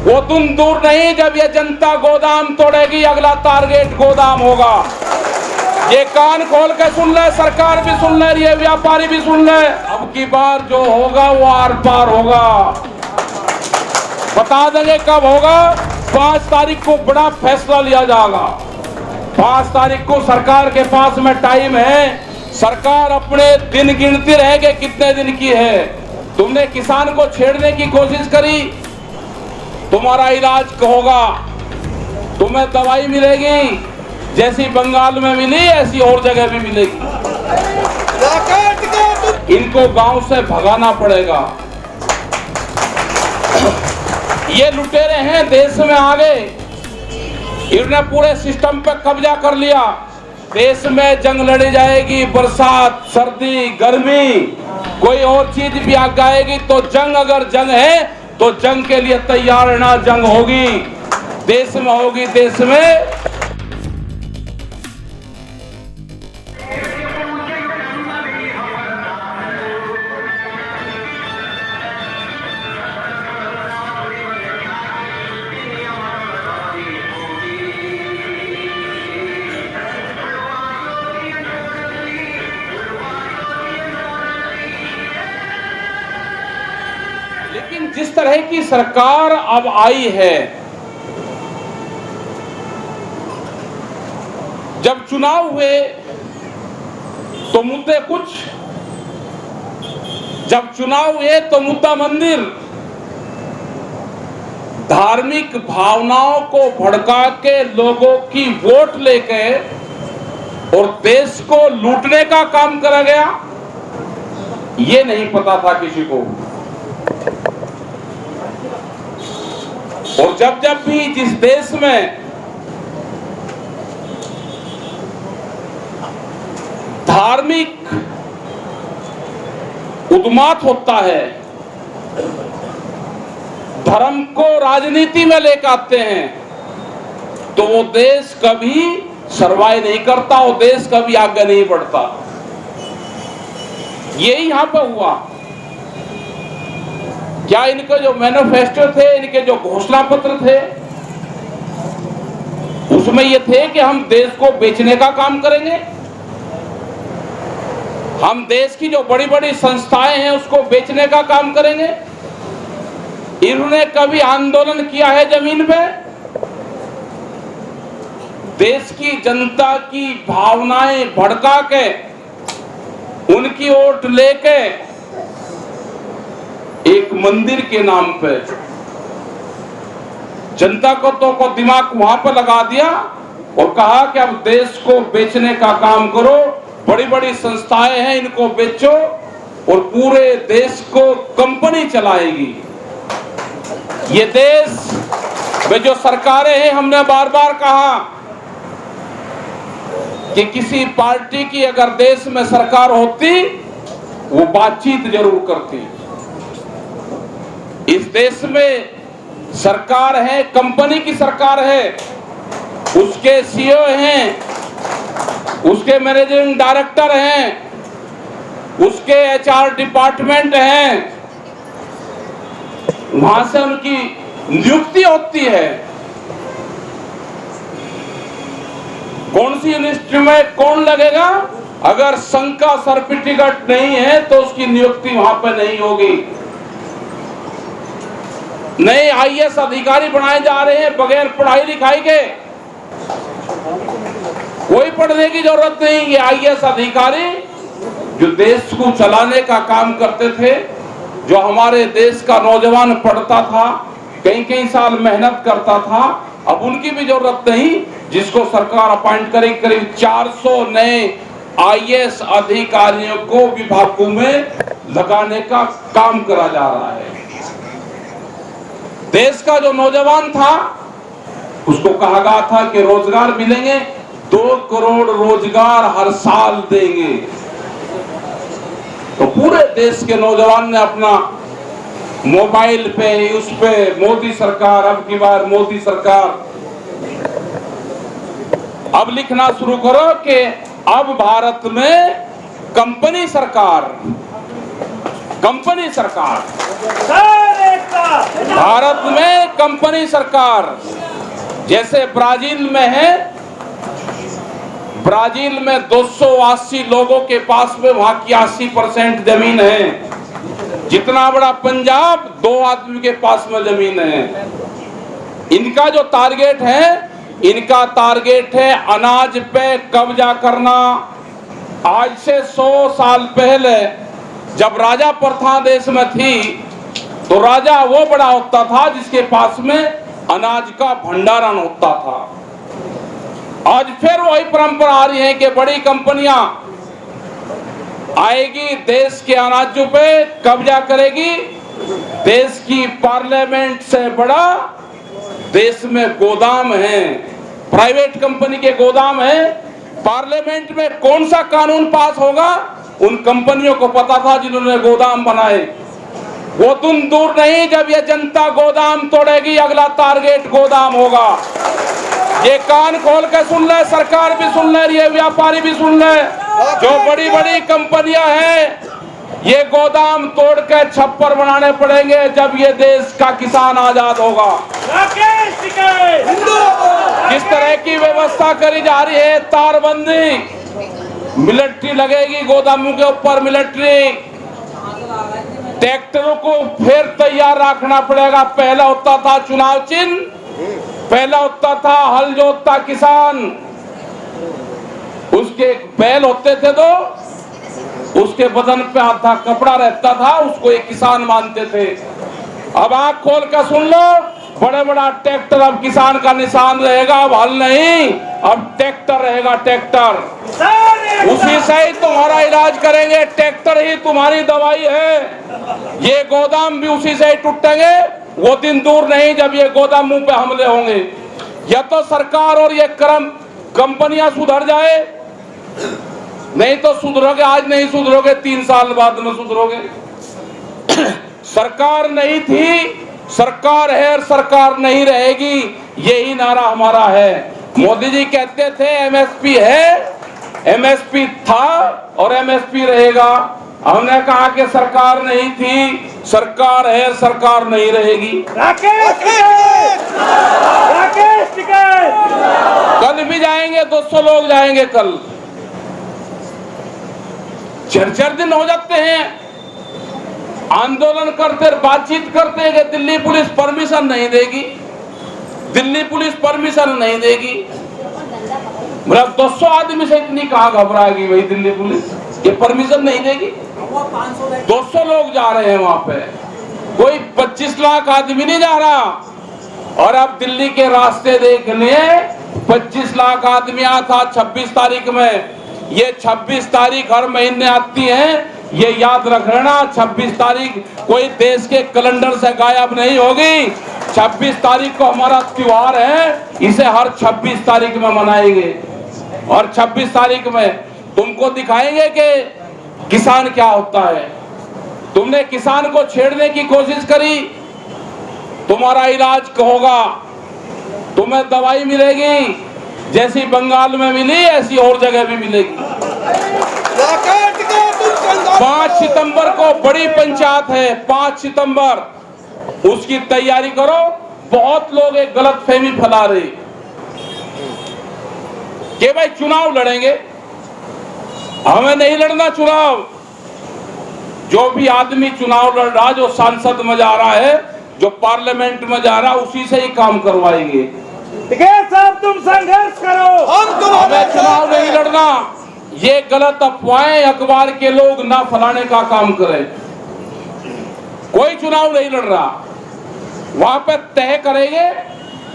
वो दिन दूर नहीं जब ये जनता गोदाम तोड़ेगी, अगला टारगेट गोदाम होगा। ये कान खोल के सुन ले, सरकार भी सुन ले, ये व्यापारी भी सुन ले। अब की बार जो होगा वो आर पार होगा। बता देंगे कब होगा। 5 तारीख को बड़ा फैसला लिया जाएगा। 5 तारीख को सरकार के पास में टाइम है। सरकार अपने दिन गिनती रहेगी कितने दिन की है। तुमने किसान को छेड़ने की कोशिश करी, तुम्हारा इलाज होगा, तुम्हें दवाई मिलेगी, जैसी बंगाल में मिली ऐसी और जगह भी मिलेगी। इनको गांव से भगाना पड़ेगा। ये लुटेरे हैं, देश में आ गए, इन्होंने पूरे सिस्टम पे कब्जा कर लिया। देश में जंग लड़ी जाएगी, बरसात, सर्दी, गर्मी, कोई और चीज भी आ जाएगी तो जंग, अगर जंग है तो जंग के लिए तैयार रहना। जंग होगी, देश में होगी, देश में। लेकिन जिस तरह की सरकार अब आई है, जब चुनाव हुए तो मुद्दे कुछ, जब चुनाव हुए तो मुद्दा मंदिर। धार्मिक भावनाओं को भड़का के लोगों की वोट लेके और देश को लूटने का काम करा गया, ये नहीं पता था किसी को। और जब जब भी जिस देश में धार्मिक उन्माद होता है, धर्म को राजनीति में लेकर आते हैं, तो वो देश कभी सर्वाइव नहीं करता, वो देश कभी आगे नहीं बढ़ता। यही यहां पर हुआ। क्या इनके जो मैनिफेस्टो थे, इनके जो घोषणा पत्र थे, उसमें ये थे कि हम देश को बेचने का काम करेंगे, हम देश की जो बड़ी बड़ी संस्थाएं हैं उसको बेचने का काम करेंगे। इन्होंने कभी आंदोलन किया है जमीन पे? देश की जनता की भावनाएं भड़का के, उनकी वोट लेके एक मंदिर के नाम पे जनता को दिमाग वहां पर लगा दिया और कहा कि अब देश को बेचने का काम करो, बड़ी बड़ी संस्थाएं हैं इनको बेचो और पूरे देश को कंपनी चलाएगी। ये देश में जो सरकारें हैं, हमने बार बार कहा कि किसी पार्टी की अगर देश में सरकार होती वो बातचीत जरूर करती। इस देश में सरकार है, कंपनी की सरकार है, उसके सीईओ हैं, उसके मैनेजिंग डायरेक्टर हैं, उसके एचआर डिपार्टमेंट हैं, वहां से उनकी नियुक्ति होती है। कौन सी यूनिवर्सिटी में कौन लगेगा, अगर संघ का सर्टिफिकेट नहीं है तो उसकी नियुक्ति वहां पर नहीं होगी। नए आईएएस अधिकारी बनाए जा रहे हैं बगैर पढ़ाई लिखाई के, कोई पढ़ने की जरूरत नहीं। ये आईएएस अधिकारी जो देश को चलाने का काम करते थे, जो हमारे देश का नौजवान पढ़ता था, कई कई साल मेहनत करता था, अब उनकी भी जरूरत नहीं। जिसको सरकार अपॉइंट करेगी, करीब 400 नए आईएएस अधिकारियों को विभागों में लगाने का काम करा जा रहा है। देश का जो नौजवान था उसको कहा गया था कि रोजगार मिलेंगे, 2 करोड़ रोजगार हर साल देंगे। तो पूरे देश के नौजवान ने अपना मोबाइल पे, उस पे मोदी सरकार, अब की बार मोदी सरकार, अब लिखना शुरू करो कि अब भारत में कंपनी सरकार। कंपनी सरकार, भारत में कंपनी सरकार, जैसे ब्राजील में है, ब्राजील में 280 लोगों के पास में वहां की 80% जमीन है। जितना बड़ा पंजाब, 2 आदमी के पास में जमीन है। इनका जो टारगेट है, इनका टारगेट है अनाज पे कब्जा करना। आज से 100 साल पहले जब राजा प्रथा देश में थी, तो राजा वो बड़ा होता था जिसके पास में अनाज का भंडारण होता था। आज फिर वही परंपरा आ रही है कि बड़ी कंपनियां आएगी, देश के अनाजों पे कब्जा करेगी। देश की पार्लियामेंट से बड़ा देश में गोदाम है, प्राइवेट कंपनी के गोदाम है। पार्लियामेंट में कौन सा कानून पास होगा, उन कंपनियों को पता था जिन्होंने गोदाम बनाए। वो दिन दूर नहीं जब ये जनता गोदाम तोड़ेगी, अगला टारगेट गोदाम होगा। ये कान खोल के सुन ले, सरकार भी सुन ले, ये व्यापारी भी सुन ले। जो बड़ी बड़ी कंपनियां हैं, ये गोदाम तोड़ के छप्पर बनाने पड़ेंगे जब ये देश का किसान आजाद होगा। किस तरह की व्यवस्था करी जा रही है, तारबंदी, मिलिट्री लगेगी गोदामों के ऊपर, मिलिट्री। ट्रैक्टरों को फिर तैयार रखना पड़ेगा। पहला होता था चुनाव चिन्ह, पहला होता था हल जोतता किसान, उसके बैल होते थे तो उसके बदन पे आधा कपड़ा रहता था, उसको एक किसान मानते थे। अब आंख खोल कर सुन लो, बड़े बड़ा ट्रैक्टर अब किसान का निशान रहेगा। अब हल नहीं, अब ट्रैक्टर रहेगा, ट्रैक्टर। उसी से ही तुम्हारा इलाज करेंगे, ट्रैक्टर ही तुम्हारी दवाई है। ये गोदाम भी उसी से ही टूटेंगे। वो दिन दूर नहीं जब ये गोदामों पे हमले होंगे। या तो सरकार और ये कंपनियां सुधर जाए, नहीं तो सुधरोगे, आज नहीं सुधरोगे, 3 साल बाद में सुधरोगे। सरकार नहीं थी, सरकार है और सरकार नहीं रहेगी, यही नारा हमारा है। मोदी जी कहते थे एमएसपी है, एमएसपी था और एमएसपी रहेगा। हमने कहा कि सरकार नहीं थी, सरकार है, सरकार नहीं रहेगी। कल भी जाएंगे, 200 लोग जाएंगे कल। 4 दिन हो जाते हैं आंदोलन करते, बातचीत करते हैं कि दिल्ली पुलिस परमिशन नहीं देगी, दिल्ली पुलिस परमिशन नहीं देगी। मतलब 200 आदमी से इतनी कहाँ घबराएगी भाई दिल्ली पुलिस, ये परमिशन नहीं देगी। 200 लोग जा रहे हैं वहां पे, कोई 25 लाख आदमी नहीं जा रहा। और अब दिल्ली के रास्ते देख लिए, 25 लाख आदमी आता 26 तारीख में। ये 26 तारीख हर महीने आती है, ये याद रख लेना। 26 तारीख कोई देश के कैलेंडर से गायब नहीं होगी। 26 तारीख को हमारा त्योहार है, इसे हर 26 तारीख में मनाएंगे। और 26 तारीख में तुमको दिखाएंगे कि किसान क्या होता है। तुमने किसान को छेड़ने की कोशिश करी, तुम्हारा इलाज होगा, तुम्हें दवाई मिलेगी, जैसी बंगाल में मिली ऐसी और जगह भी मिलेगी। 5 सितंबर को बड़ी पंचायत है, 5 सितंबर, उसकी तैयारी करो। बहुत लोग एक गलत फहमी फैला रहे कि भाई चुनाव लड़ेंगे, हमें नहीं लड़ना चुनाव। जो भी आदमी चुनाव लड़ रहा, जो सांसद में जा रहा है, जो पार्लियामेंट में जा रहा, उसी से ही काम करवाएंगे। साहब तुम संघर्ष करो, हमें चुनाव नहीं लड़ना। ये गलत अफवाहें अखबार के लोग ना फैलाने का काम करें। कोई चुनाव नहीं लड़ रहा, वहां पे तय करेंगे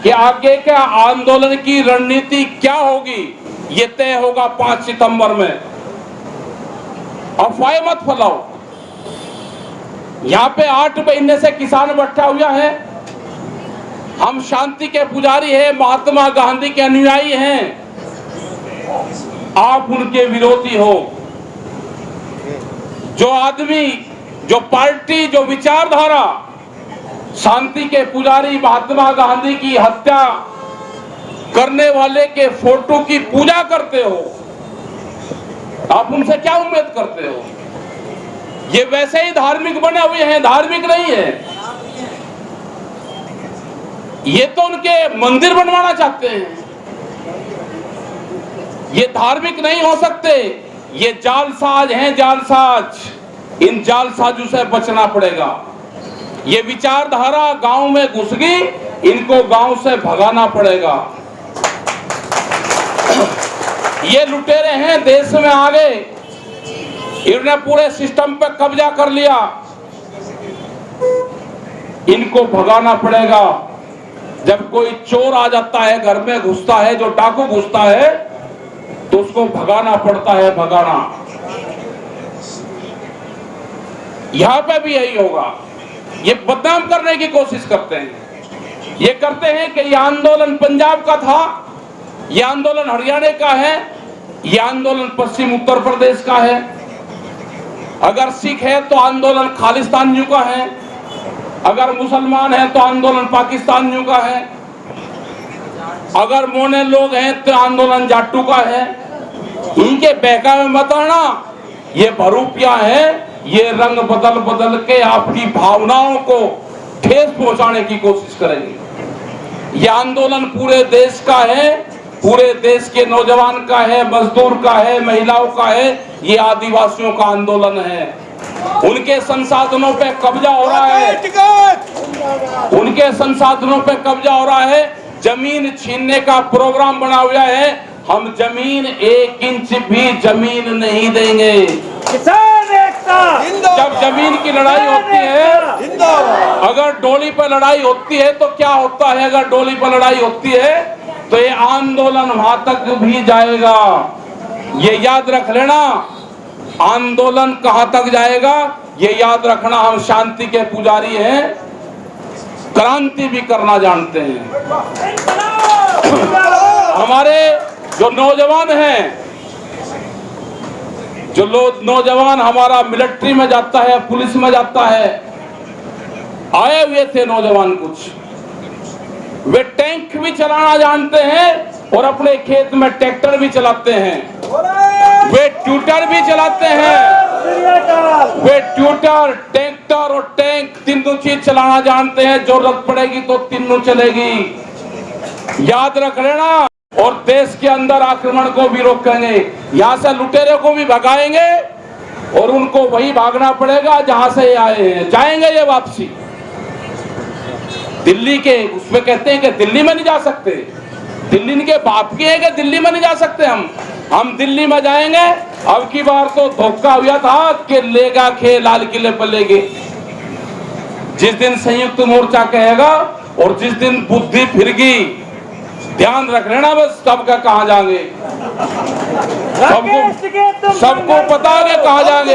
कि आगे के आंदोलन की रणनीति क्या होगी, ये तय होगा 5 सितंबर में। अफवाहें मत फैलाओ। यहाँ पे 8 महीने से किसान बैठा हुआ है। हम शांति के पुजारी हैं, महात्मा गांधी के अनुयायी हैं, आप उनके विरोधी हो। जो आदमी, जो पार्टी, जो विचारधारा शांति के पुजारी महात्मा गांधी की हत्या करने वाले के फोटो की पूजा करते हो, आप उनसे क्या उम्मीद करते हो? ये वैसे ही धार्मिक बने हुए हैं, धार्मिक नहीं है। ये तो उनके मंदिर बनवाना चाहते हैं, ये धार्मिक नहीं हो सकते। ये जालसाज हैं, जालसाज। इन जालसाजों से बचना पड़ेगा। ये विचारधारा गांव में घुस गई, इनको गांव से भगाना पड़ेगा। ये लुटेरे हैं, देश में आ गए, इन्होंने पूरे सिस्टम पे कब्जा कर लिया, इनको भगाना पड़ेगा। जब कोई चोर आ जाता है, घर में घुसता है, जो डाकू घुसता है, तो उसको भगाना पड़ता है, भगाना। यहां पे भी यही होगा। ये बदनाम करने की कोशिश करते हैं। ये करते हैं कि ये आंदोलन पंजाब का था, ये आंदोलन हरियाणा का है, ये आंदोलन पश्चिम उत्तर प्रदेश का है। अगर सिख है तो आंदोलन खालिस्तानियों का है, अगर मुसलमान है तो आंदोलन पाकिस्तानियों का है, अगर मोने लोग हैं तो आंदोलन जाटू का है। इनके बहका में मत आना, ये भरूपिया है, ये रंग बदल बदल के आपकी भावनाओं को ठेस पहुंचाने की कोशिश करेंगे। ये आंदोलन पूरे देश का है, पूरे देश के नौजवान का है, मजदूर का है, महिलाओं का है, ये आदिवासियों का आंदोलन है। उनके संसाधनों पे कब्जा हो रहा है, उनके संसाधनों पे कब्जा हो रहा है, जमीन छीनने का प्रोग्राम बना हुआ है। हम जमीन 1 इंच भी जमीन नहीं देंगे। किसान एकता, जब जमीन की लड़ाई होती है, अगर डोली पर लड़ाई होती है तो क्या होता है? अगर डोली पर लड़ाई होती है तो ये आंदोलन वहां तक भी जाएगा। ये याद रख लेना, आंदोलन कहां तक जाएगा ये याद रखना। हम शांति के पुजारी हैं, क्रांति भी करना जानते हैं। हमारे जो नौजवान हैं, जो लोग नौजवान हमारा मिलिट्री में जाता है, पुलिस में जाता है, आए हुए थे नौजवान कुछ, वे टैंक भी चलाना जानते हैं और अपने खेत में ट्रैक्टर भी चलाते हैं, वे ट्यूटर भी चलाते हैं। वे ट्यूटर, ट्रैक्टर और टैंक तीनों चीज चलाना जानते हैं। जरूरत पड़ेगी तो तीनों चलेगी, याद रख लेना। और देश के अंदर आक्रमण को भी रोकेंगे, यहाँ से लुटेरे को भी भगाएंगे और उनको वही भागना पड़ेगा जहां से ये आए हैं। जाएंगे ये वापसी दिल्ली के, उसमें कहते हैं कि दिल्ली में नहीं जा सकते, दिल्ली इनके बाप की है कि दिल्ली में नहीं जा सकते हम दिल्ली में जाएंगे। अब की बार तो धोखा हुआ था कि लेगा खे लाल किले पर लेगे। जिस दिन संयुक्त मोर्चा कहेगा और जिस दिन बुद्धि फिर गई, ध्यान रख लेना बस सबका कहां जाएंगे, सबको पता है कहां जाएंगे।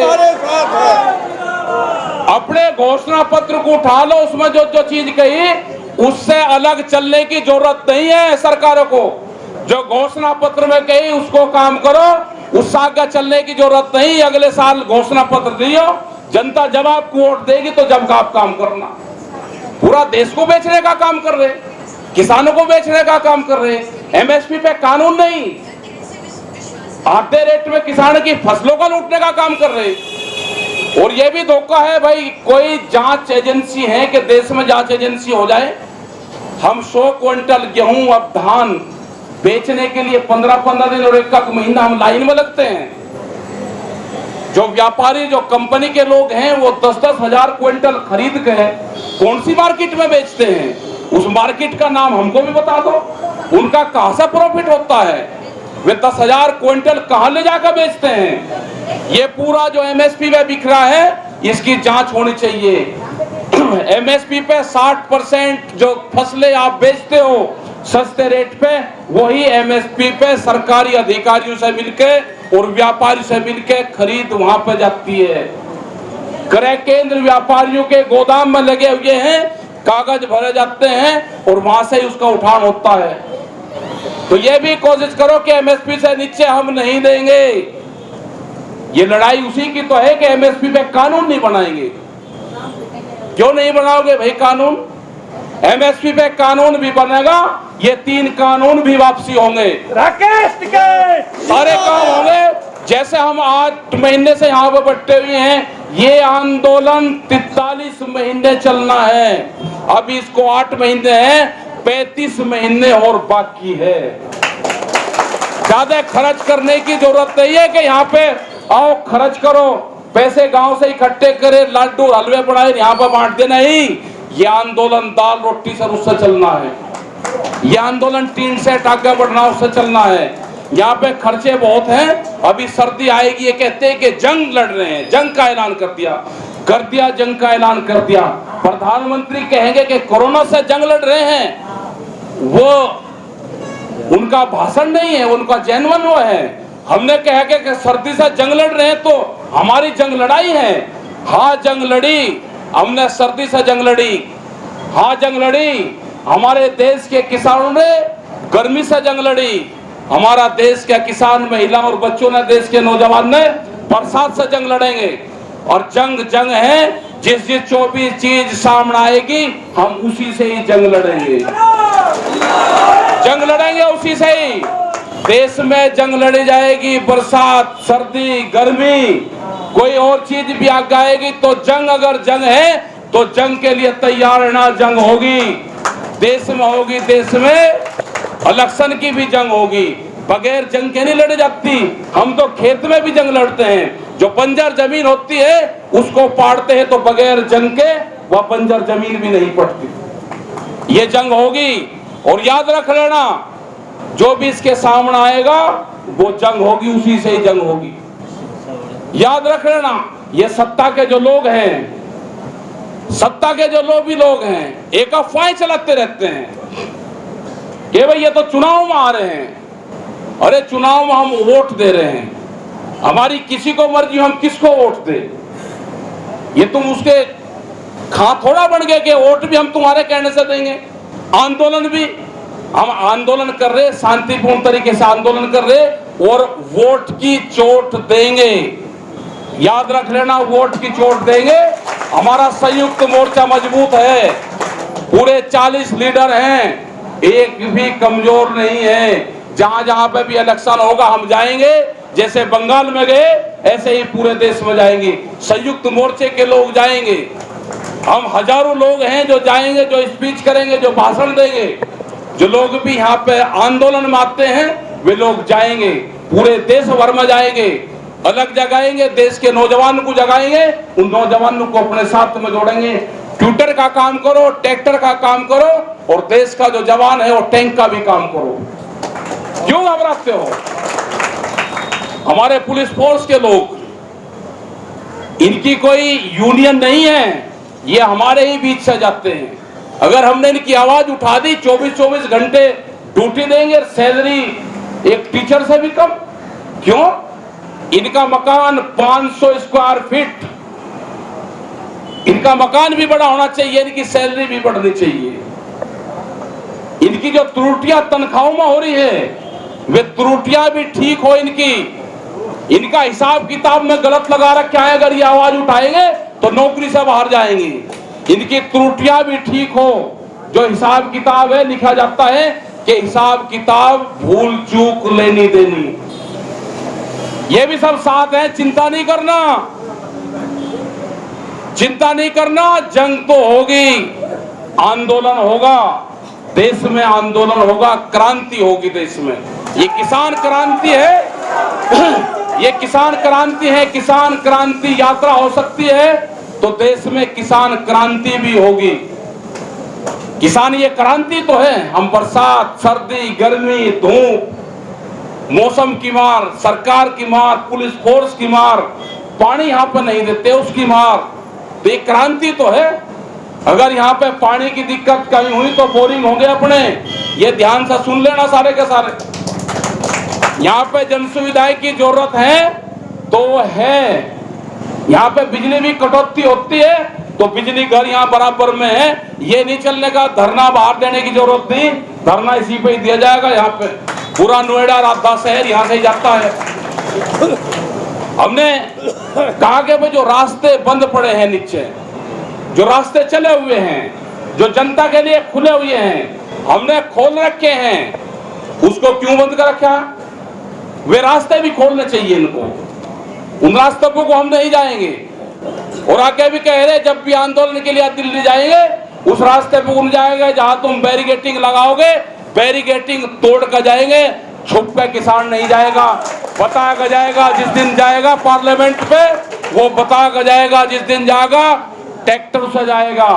अपने घोषणा पत्र को उठा लो, उसमें जो जो चीज कही उससे अलग चलने की जरूरत नहीं है सरकारों को। जो घोषणा पत्र में कही उसको काम करो, उससे आगे चलने की जरूरत नहीं। अगले साल घोषणा पत्र दियो, जनता जब आपको वोट देगी तो जब आप काम करना। पूरा देश को बेचने का काम कर रहे, किसानों को बेचने का काम कर रहे, एमएसपी पे कानून नहीं, आधे रेट में किसान की फसलों का लूटने का काम कर रहे। और ये भी धोखा है भाई, कोई जांच एजेंसी है कि देश में जांच एजेंसी हो जाए। हम 100 क्विंटल गेहूं अब धान बेचने के लिए 15-15 दिन और 1 महीना हम लाइन में लगते हैं। जो व्यापारी, जो कंपनी के लोग हैं, वो 10-10 हजार क्विंटल खरीद के कौन सी मार्केट में बेचते हैं? उस मार्केट का नाम हमको भी बता दो, उनका कहां से प्रॉफिट होता है? वे 10,000 क्विंटल कहां ले जाकर बेचते हैं? ये पूरा जो एमएसपी में बिक रहा है, इसकी जांच होनी चाहिए। एमएसपी पे 60% जो फसलें आप बेचते हो सस्ते रेट पे, वही एमएसपी पे सरकारी अधिकारियों से मिलके और व्यापारी से मिलके खरीद वहां पे जाती है। क्रय केंद्र व्यापारियों के गोदाम में लगे हुए हैं, कागज भरे जाते हैं और वहां से ही उसका उठान होता है। तो ये भी कोशिश करो कि एमएसपी से नीचे हम नहीं देंगे। ये लड़ाई उसी की तो है कि एमएसपी पे कानून नहीं बनाएंगे। क्यों नहीं बनाओगे भाई कानून? एमएसपी पे कानून भी बनेगा, ये 3 कानून भी वापसी होंगे, राकेश टिकैत सारे काम होंगे। जैसे हम 8 महीने से यहाँ पे बैठे हुए हैं, ये आंदोलन 43 महीने चलना है, अभी इसको 8 महीने हैं, 35 महीने और बाकी है। ज्यादा खर्च करने की जरूरत नहीं है कि यहाँ पे आओ खर्च करो, पैसे गांव से इकट्ठे करे, लड्डू हलवे बनाए यहाँ पे बांट दे। नहीं, ये आंदोलन दाल रोटी से उससे चलना है, ये आंदोलन टीन सेट आगे बढ़ना उससे चलना है। यहाँ पे खर्चे बहुत हैं, अभी सर्दी आएगी, ये कहते हैं कि जंग लड़ रहे हैं, जंग का ऐलान कर दिया जंग का ऐलान कर दिया। प्रधानमंत्री कहेंगे कि कोरोना से जंग लड़ रहे हैं, वो उनका भाषण नहीं है, उनका जेन्युइन वो है। हमने कहा कि सर्दी से जंग लड़ रहे हैं तो हमारी जंग लड़ाई है। हाँ जंग लड़ी हमने, सर्दी से जंग लड़ी, हाँ जंग लड़ी। हमारे देश के किसानों ने गर्मी से जंग लड़ी, हमारा देश के किसान महिला और बच्चों ने, देश के नौजवान ने बरसात से जंग लड़ेंगे। और जंग है, जिस 24 चीज सामने आएगी हम उसी से ही जंग लड़ेंगे, जंग लड़ेंगे उसी से ही। देश में जंग लड़ी जाएगी, बरसात सर्दी गर्मी कोई और चीज भी आगे आएगी तो जंग, अगर जंग है तो जंग के लिए तैयार रहना। जंग होगी देश में, होगी देश में, इलेक्शन की भी जंग होगी, बगैर जंग के नहीं लड़ी जाती। हम तो खेत में भी जंग लड़ते हैं, जो बंजर जमीन होती है उसको पाड़ते हैं, तो बगैर जंग के वह बंजर जमीन भी नहीं पड़ती। ये जंग होगी और याद रख लेना, जो भी इसके सामने आएगा वो जंग होगी, उसी से ही जंग होगी, याद रख लेना। ये सत्ता के जो लोग हैं, सत्ता के जो लोग हैं, एक अफवाहें चलाते रहते हैं कि भाई ये तो चुनाव में आ रहे हैं। अरे चुनाव में हम वोट दे रहे हैं, हमारी किसी को मर्जी हम किसको वोट दे, ये तुम उसके खा थोड़ा बन गए कि वोट भी हम तुम्हारे कहने से देंगे। आंदोलन भी हम आंदोलन कर रहे, शांतिपूर्ण तरीके से आंदोलन कर रहे और वोट की चोट देंगे, याद रख लेना, वोट की चोट देंगे। हमारा संयुक्त मोर्चा मजबूत है, पूरे 40 लीडर हैं, एक भी कमजोर नहीं है। जहां जहां पे भी इलेक्शन होगा हम जाएंगे, जैसे बंगाल में गए ऐसे ही पूरे देश में जाएंगे, संयुक्त मोर्चे के लोग जाएंगे। हम हजारों लोग हैं जो जाएंगे, जो स्पीच करेंगे, जो भाषण देंगे। जो लोग भी यहाँ पे आंदोलन में आते हैं वे लोग जाएंगे, पूरे देश भर में जाएंगे, अलग जगाएंगे, देश के नौजवान को जगाएंगे, उन नौजवानों को अपने साथ में जोड़ेंगे। ट्विटर का काम करो, ट्रैक्टर का काम करो, और देश का जो जवान है वो टैंक का भी काम करो। क्यों घबराते हो? हमारे पुलिस फोर्स के लोग, इनकी कोई यूनियन नहीं है, ये हमारे ही बीच से जाते हैं। अगर हमने इनकी आवाज उठा दी, 24-24 घंटे ड्यूटी देंगे, सैलरी एक टीचर से भी कम। क्यों? इनका मकान 500 स्क्वायर फीट, इनका मकान भी बड़ा होना चाहिए, इनकी सैलरी भी बढ़नी चाहिए। इनकी जो त्रुटियां तनख्वाहों में हो रही है वे त्रुटियां भी ठीक हो इनकी। इनका हिसाब किताब में गलत लगा रखा है, अगर ये आवाज उठाएंगे तो नौकरी से बाहर जाएंगे। इनकी त्रुटियां भी ठीक हो, जो हिसाब किताब है, लिखा जाता है कि हिसाब किताब भूल चूक लेनी देनी, ये भी सब साथ है। चिंता नहीं करना, चिंता नहीं करना, जंग तो होगी, आंदोलन होगा, देश में आंदोलन होगा, क्रांति होगी देश में। ये किसान क्रांति है, ये किसान क्रांति है, किसान क्रांति यात्रा हो सकती है तो देश में किसान क्रांति भी होगी। किसान ये क्रांति तो है। हम बरसात सर्दी गर्मी धूप, मौसम की मार, सरकार की मार, पुलिस फोर्स की मार, पानी यहाँ पर नहीं देते उसकी मार, तो ये क्रांति तो है। अगर यहाँ पे पानी की दिक्कत कहीं हुई तो बोरिंग होंगे अपने, ये ध्यान से सुन लेना सारे के सारे। यहाँ पे जन सुविधाएं की जरूरत है तो है, यहाँ पे बिजली भी कटौती होती है तो बिजली घर यहाँ बराबर में है। ये नहीं चलने का धरना बाहर देने की जरूरत नहीं, धरना इसी पे ही दिया जाएगा। यहाँ पे पूरा नोएडा राधा शहर यहाँ से ही जाता है। हमने कहा कि भाई जो रास्ते बंद पड़े हैं नीचे, जो रास्ते चले हुए हैं, जो जनता के लिए खुले हुए हैं, हमने खोल रखे हैं, उसको क्यों बंद कर रखा? वे रास्ते भी खोलने चाहिए इनको। उन रास्तों को हम नहीं जाएंगे। और आगे भी कह रहे जब भी आंदोलन के लिए दिल्ली जाएंगे उस रास्ते पे उन जाएंगे जहां तुम बैरिकेटिंग लगाओगे, बैरिकेटिंग तोड़ कर जाएंगे, छुप के किसान नहीं जाएगा। बता कर जाएगा जिस दिन जाएगा पार्लियामेंट पे, वो बता कर जाएगा जिस दिन जाएगा ट्रैक्टर से जाएगा,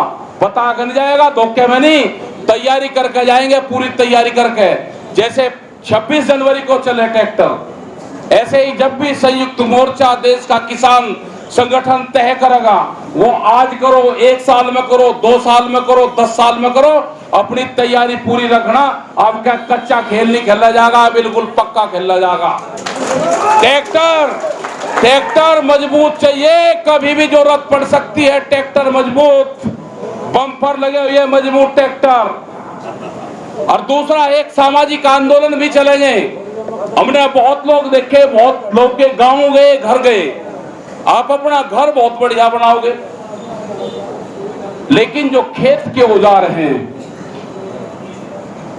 बता कर नहीं जाएगा, धोखे में नहीं, तैयारी करके जाएंगे, पूरी तैयारी करके। जैसे 26 जनवरी को चले ट्रैक्टर, ऐसे ही जब भी संयुक्त मोर्चा देश का किसान संगठन तय करेगा, वो आज करो, 1 साल में करो, 2 साल में करो, 10 साल में करो, अपनी तैयारी पूरी रखना। अब क्या कच्चा खेल नहीं खेला जाएगा, बिल्कुल पक्का खेला जाएगा। ट्रैक्टर मजबूत चाहिए, कभी भी जरूरत पड़ सकती है। ट्रैक्टर मजबूत, बम्पर लगे हुए मजबूत ट्रैक्टर। और दूसरा एक सामाजिक आंदोलन भी चलेंगे। हमने बहुत लोग देखे, बहुत लोग के गांव गए, घर गए, आप अपना घर बहुत बढ़िया बनाओगे, लेकिन जो खेत के औजार हैं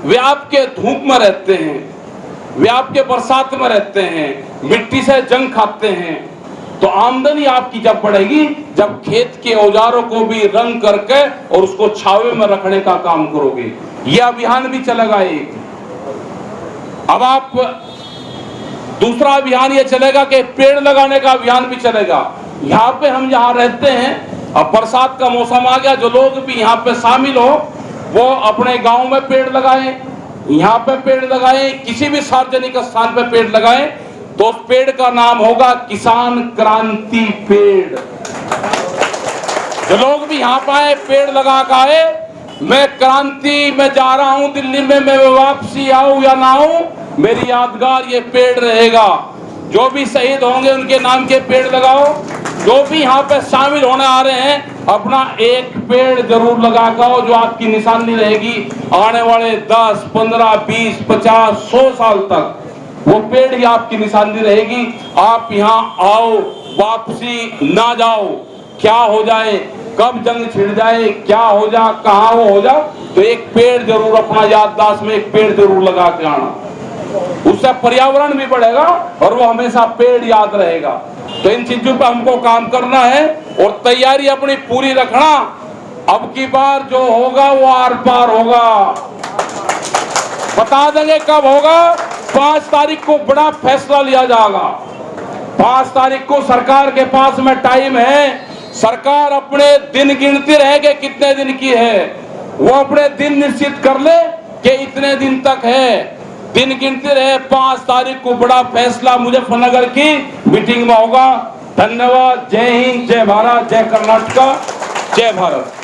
वे आपके धूप में रहते हैं, वे आपके बरसात में रहते हैं, मिट्टी से जंग खाते हैं। तो आमदनी आपकी जब बढ़ेगी जब खेत के औजारों को भी रंग करके और उसको छावे में रखने का काम करोगे। यह अभियान भी चलेगा एक। अब आप दूसरा अभियान ये चलेगा कि पेड़ लगाने का अभियान भी चलेगा। यहाँ पे हम जहाँ रहते हैं, अब बरसात का मौसम आ गया, जो लोग भी यहाँ पे शामिल हो वो अपने गांव में पेड़ लगाएं, यहाँ पे पेड़ लगाएं, किसी भी सार्वजनिक स्थान पे पेड़ लगाएं। तो उस पेड़ का नाम होगा किसान क्रांति पेड़। जो लोग भी यहाँ पाए पेड़ लगा कर आए, मैं क्रांति में जा रहा हूं दिल्ली में, मैं वापसी आऊं या ना आऊं, मेरी यादगार ये पेड़ रहेगा। जो भी शहीद होंगे उनके नाम के पेड़ लगाओ। जो भी यहाँ पे शामिल होने आ रहे हैं अपना एक पेड़ जरूर लगा कर, जो आपकी निशानी रहेगी आने वाले 10, 15, 20, 50, 100 साल तक वो पेड़ ही आपकी निशानी रहेगी। आप यहाँ आओ, वापसी ना जाओ, क्या हो जाए, कब जंग छिड़ जाए, क्या हो जा, कहाँ वो हो जा, तो एक पेड़ जरूर अपना याददाश्त में एक पेड़ जरूर लगा के आना। उससे पर्यावरण भी बढ़ेगा और वो हमेशा पेड़ याद रहेगा। तो इन चीजों पर हमको काम करना है और तैयारी अपनी पूरी रखना। अब की बार जो होगा वो आर पार होगा, बता देंगे कब होगा। 5 तारीख को बड़ा फैसला लिया जाएगा। 5 तारीख को सरकार के पास में टाइम है। सरकार अपने दिन गिनती रहेगी कितने दिन की है, वो अपने दिन निश्चित कर ले कि इतने दिन तक है, दिन गिनती रहे। 5 तारीख को बड़ा फैसला मुजफ्फरनगर की मीटिंग में होगा। धन्यवाद। जय हिंद, जय भारत, जय कर्नाटका, जय भारत।